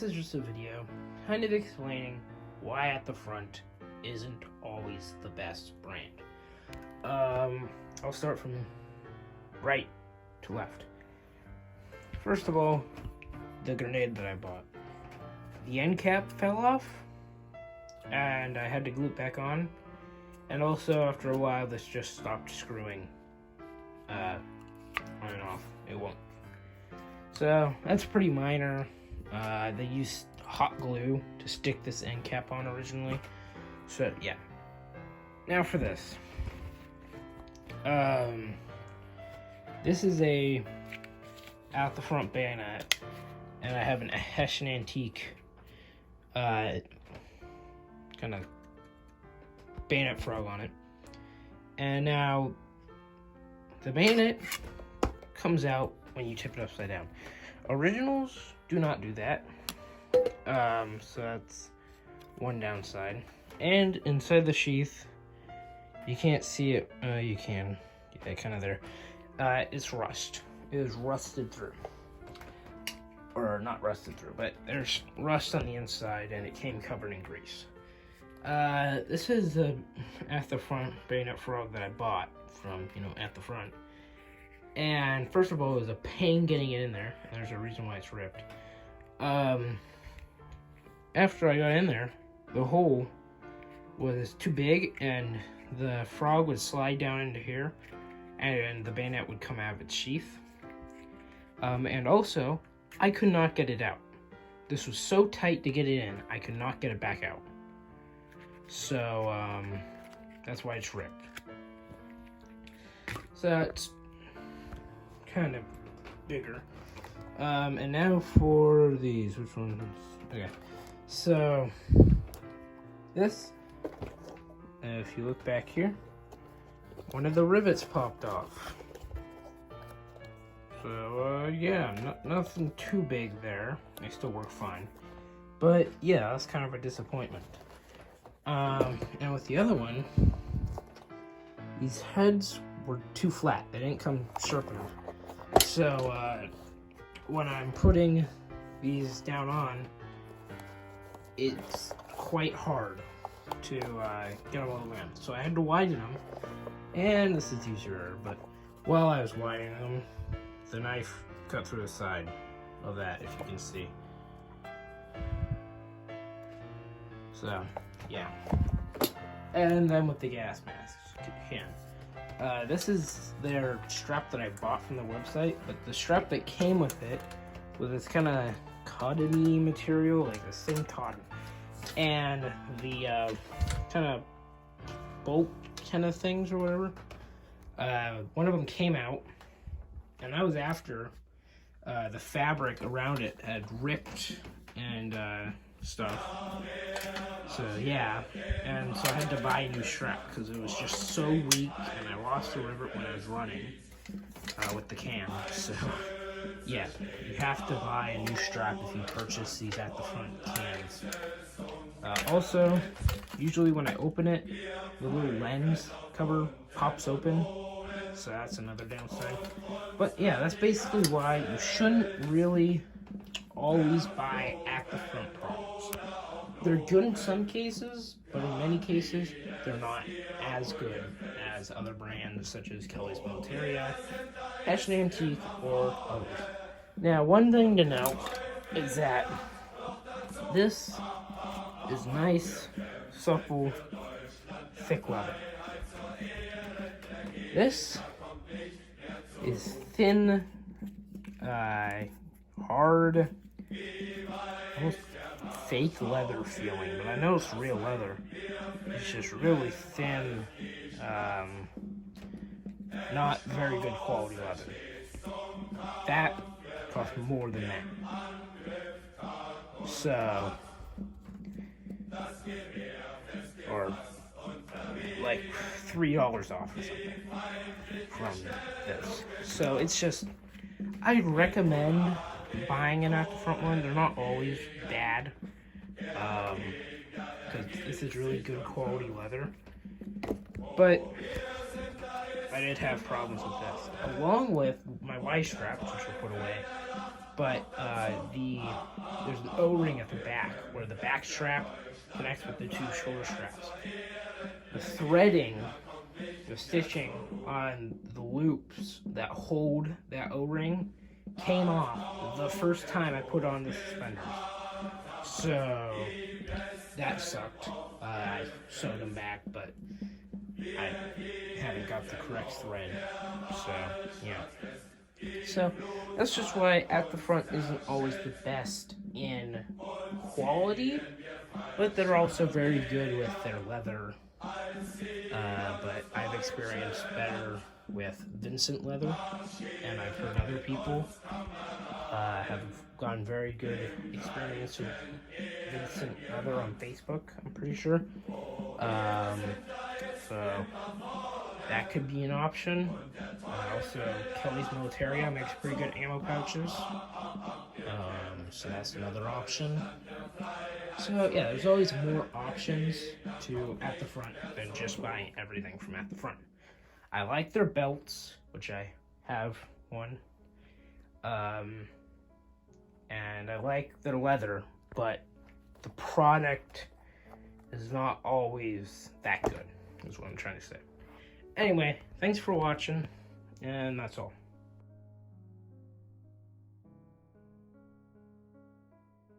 this is just a video kind of explaining why At the Front isn't always the best brand. I'll start from right to left. First of all, the grenade that I bought. The end cap fell off, and I had to glue it back on. And also, after a while, this just stopped screwing on and off. It won't. So, that's pretty minor. They used hot glue to stick this end cap on originally. So, yeah. Now for this. This is a At the Front bayonet, and I have an Hessian Antique kind of bayonet frog on it. And now the bayonet comes out when you tip it upside down. Originals do not do that. So that's one downside. And inside the sheath, you can't see it. You can. Yeah, kind of there. It's rust. It is rusted through. Or not rusted through, but there's rust on the inside, and it came covered in grease. This is the At the Front bayonet frog that I bought from, At the Front. And first of all, it was a pain getting it in there. And there's a reason why it's ripped. After I got in there, the hole was too big, and the frog would slide down into here, and the bayonet would come out of its sheath. And also, I could not get it out. This was so tight to get it in, I could not get it back out. So, that's why it's ripped. So that's kind of bigger. And now for these, which one? Okay. So, this, if you look back here, one of the rivets popped off. So, yeah, nothing too big there. They still work fine. But, yeah, that's kind of a disappointment. And with the other one, these heads were too flat. They didn't come circular. So, when I'm putting these down on, it's quite hard to get them all the way in. So I had to widen them, and this is easier, but while I was widening them, the knife cut through the side of that, if you can see. So, yeah. And then with the gas masks, this is their strap that I bought from the website, but the strap that came with it was this kind of cottony material, like the same cotton. And the kind of bolt kind of things or whatever, one of them came out, and that was after the fabric around it had ripped and stuff. So yeah, and so I had to buy a new strap because it was just so weak, and I lost the rivet when I was running with the can. So yeah, you have to buy a new strap if you purchase these At the Front cans. Also, usually when I open it, the little lens cover pops open, so that's another downside. But yeah, that's basically why you shouldn't really always buy At the Front products. They're good in some cases, but in many cases, they're not as good as other brands such as Kelly's Militaria, Hessian Antique, or others. Now, one thing to note is that this is nice, supple, thick leather. This is thin, hard, almost fake leather feeling, but I know it's real leather. It's just really thin, not very good quality leather. That costs more than that. So, or like $3 off or something from this. So it's just, I'd recommend buying an At the Front one. They're not always bad, because this is really good quality leather. But I did have problems with this, along with my Y straps, which were put away. but there's an O-ring at the back where the back strap connects with the two shoulder straps. The threading, the stitching on the loops that hold that O-ring came off the first time I put on the suspenders. So that sucked. I sewed them back, but I haven't got the correct thread. So, yeah. So that's just why at the front isn't always the best in quality, but they're also very good with their leather. But I've experienced better with Vincent leather, and I've heard other people have gotten very good experience with Vincent leather on Facebook, I'm pretty sure. So that could be an option. Also, Kelly's Militaria makes pretty good ammo pouches. So that's another option. So yeah, there's always more options to at the front than just buying everything from at the front. I like their belts, which I have one. And I like their leather, but the product is not always that good, is what I'm trying to say. Anyway, thanks for watching, and that's all.